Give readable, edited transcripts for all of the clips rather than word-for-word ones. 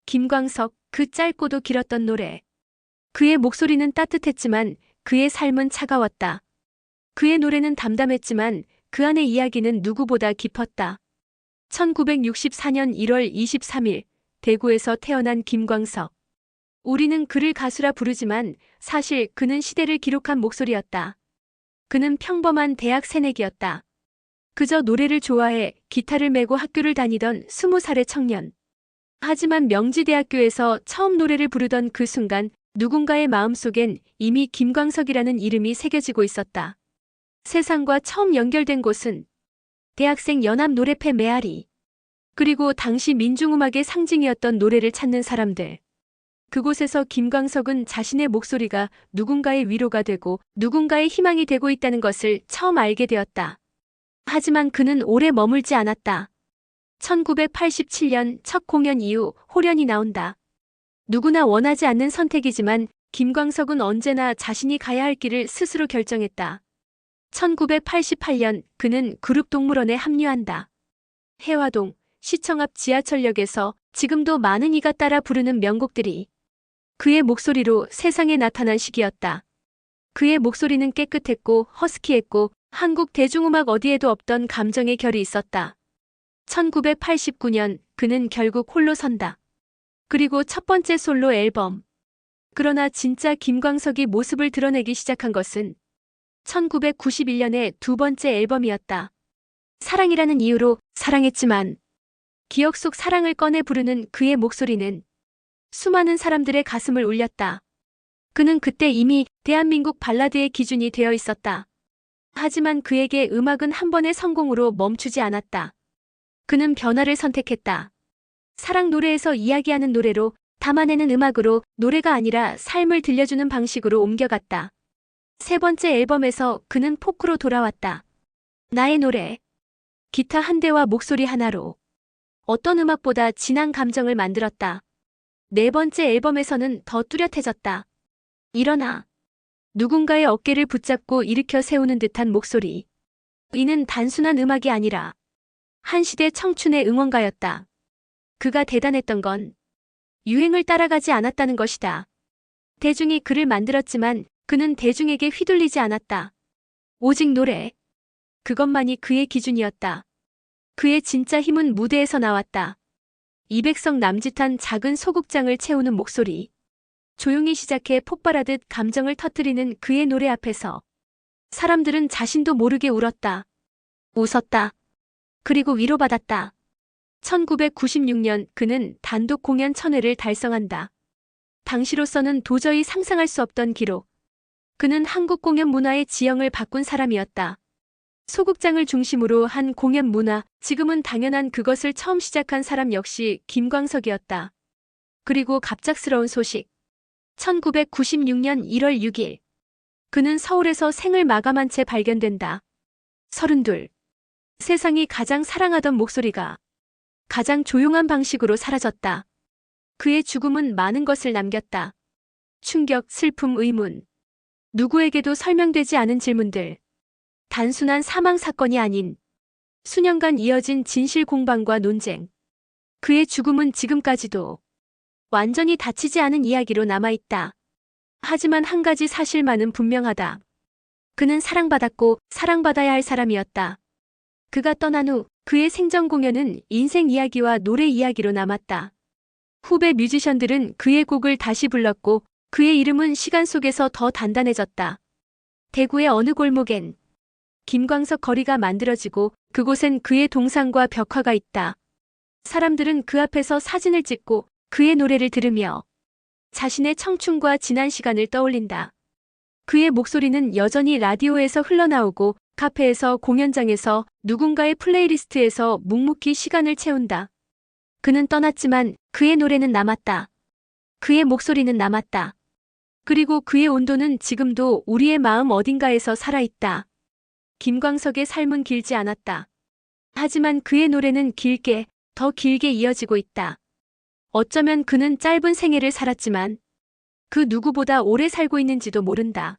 김광석, 그 짧고도 길었던 노래. 그의 목소리는 따뜻했지만 그의 삶은 차가웠다. 그의 노래는 담담했지만 그 안의 이야기는 누구보다 깊었다. 1964년 1월 23일 대구에서 태어난 김광석. 우리는 그를 가수라 부르지만 사실 그는 시대를 기록한 목소리였다. 그는 평범한 대학 새내기였다. 그저 노래를 좋아해 기타를 메고 학교를 다니던 20살의 청년. 하지만 명지대학교에서 처음 노래를 부르던 그 순간 누군가의 마음속엔 이미 김광석이라는 이름이 새겨지고 있었다. 세상과 처음 연결된 곳은 대학생 연합 노래패 메아리. 그리고 당시 민중음악의 상징이었던 노래를 찾는 사람들. 그곳에서 김광석은 자신의 목소리가 누군가의 위로가 되고 누군가의 희망이 되고 있다는 것을 처음 알게 되었다. 하지만 그는 오래 머물지 않았다. 1987년 첫 공연 이후 홀연이 나온다. 누구나 원하지 않는 선택이지만 김광석은 언제나 자신이 가야 할 길을 스스로 결정했다. 1988년 그는 그룹 동물원에 합류한다. 해화동, 시청 앞 지하철역에서 지금도 많은 이가 따라 부르는 명곡들이 그의 목소리로 세상에 나타난 시기였다. 그의 목소리는 깨끗했고 허스키했고 한국 대중음악 어디에도 없던 감정의 결이 있었다. 1989년 그는 결국 홀로 선다. 그리고 첫 번째 솔로 앨범. 그러나 진짜 김광석이 모습을 드러내기 시작한 것은 1991년의 두 번째 앨범이었다. 사랑이라는 이유로 사랑했지만 기억 속 사랑을 꺼내 부르는 그의 목소리는 수많은 사람들의 가슴을 울렸다. 그는 그때 이미 대한민국 발라드의 기준이 되어 있었다. 하지만 그에게 음악은 한 번의 성공으로 멈추지 않았다. 그는 변화를 선택했다. 사랑 노래에서 이야기하는 노래로 담아내는 음악으로 노래가 아니라 삶을 들려주는 방식으로 옮겨갔다. 세 번째 앨범에서 그는 포크로 돌아왔다. 나의 노래. 기타 한 대와 목소리 하나로 어떤 음악보다 진한 감정을 만들었다. 네 번째 앨범에서는 더 뚜렷해졌다. 일어나. 누군가의 어깨를 붙잡고 일으켜 세우는 듯한 목소리. 이는 단순한 음악이 아니라 한 시대 청춘의 응원가였다. 그가 대단했던 건 유행을 따라가지 않았다는 것이다. 대중이 그를 만들었지만 그는 대중에게 휘둘리지 않았다. 오직 노래. 그것만이 그의 기준이었다. 그의 진짜 힘은 무대에서 나왔다. 200석 남짓한 작은 소극장을 채우는 목소리. 조용히 시작해 폭발하듯 감정을 터뜨리는 그의 노래 앞에서 사람들은 자신도 모르게 울었다. 웃었다. 그리고 위로받았다. 1996년 그는 단독 공연 1000회를 달성한다. 당시로서는 도저히 상상할 수 없던 기록. 그는 한국 공연 문화의 지형을 바꾼 사람이었다. 소극장을 중심으로 한 공연 문화, 지금은 당연한 그것을 처음 시작한 사람 역시 김광석이었다. 그리고 갑작스러운 소식. 1996년 1월 6일. 그는 서울에서 생을 마감한 채 발견된다. 32. 세상이 가장 사랑하던 목소리가 가장 조용한 방식으로 사라졌다. 그의 죽음은 많은 것을 남겼다. 충격, 슬픔, 의문. 누구에게도 설명되지 않은 질문들. 단순한 사망 사건이 아닌 수년간 이어진 진실 공방과 논쟁. 그의 죽음은 지금까지도 완전히 닫히지 않은 이야기로 남아있다. 하지만 한 가지 사실만은 분명하다. 그는 사랑받았고 사랑받아야 할 사람이었다. 그가 떠난 후 그의 생전 공연은 인생 이야기와 노래 이야기로 남았다. 후배 뮤지션들은 그의 곡을 다시 불렀고 그의 이름은 시간 속에서 더 단단해졌다. 대구의 어느 골목엔 김광석 거리가 만들어지고 그곳엔 그의 동상과 벽화가 있다. 사람들은 그 앞에서 사진을 찍고 그의 노래를 들으며 자신의 청춘과 지난 시간을 떠올린다. 그의 목소리는 여전히 라디오에서 흘러나오고 카페에서 공연장에서 누군가의 플레이리스트에서 묵묵히 시간을 채운다. 그는 떠났지만 그의 노래는 남았다. 그의 목소리는 남았다. 그리고 그의 온도는 지금도 우리의 마음 어딘가에서 살아있다. 김광석의 삶은 길지 않았다. 하지만 그의 노래는 길게, 더 길게 이어지고 있다. 어쩌면 그는 짧은 생애를 살았지만 그 누구보다 오래 살고 있는지도 모른다.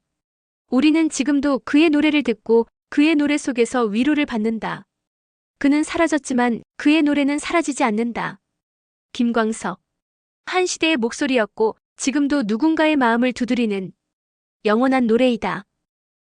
우리는 지금도 그의 노래를 듣고 그의 노래 속에서 위로를 받는다. 그는 사라졌지만 그의 노래는 사라지지 않는다. 김광석 한 시대의 목소리였고 지금도 누군가의 마음을 두드리는 영원한 노래이다.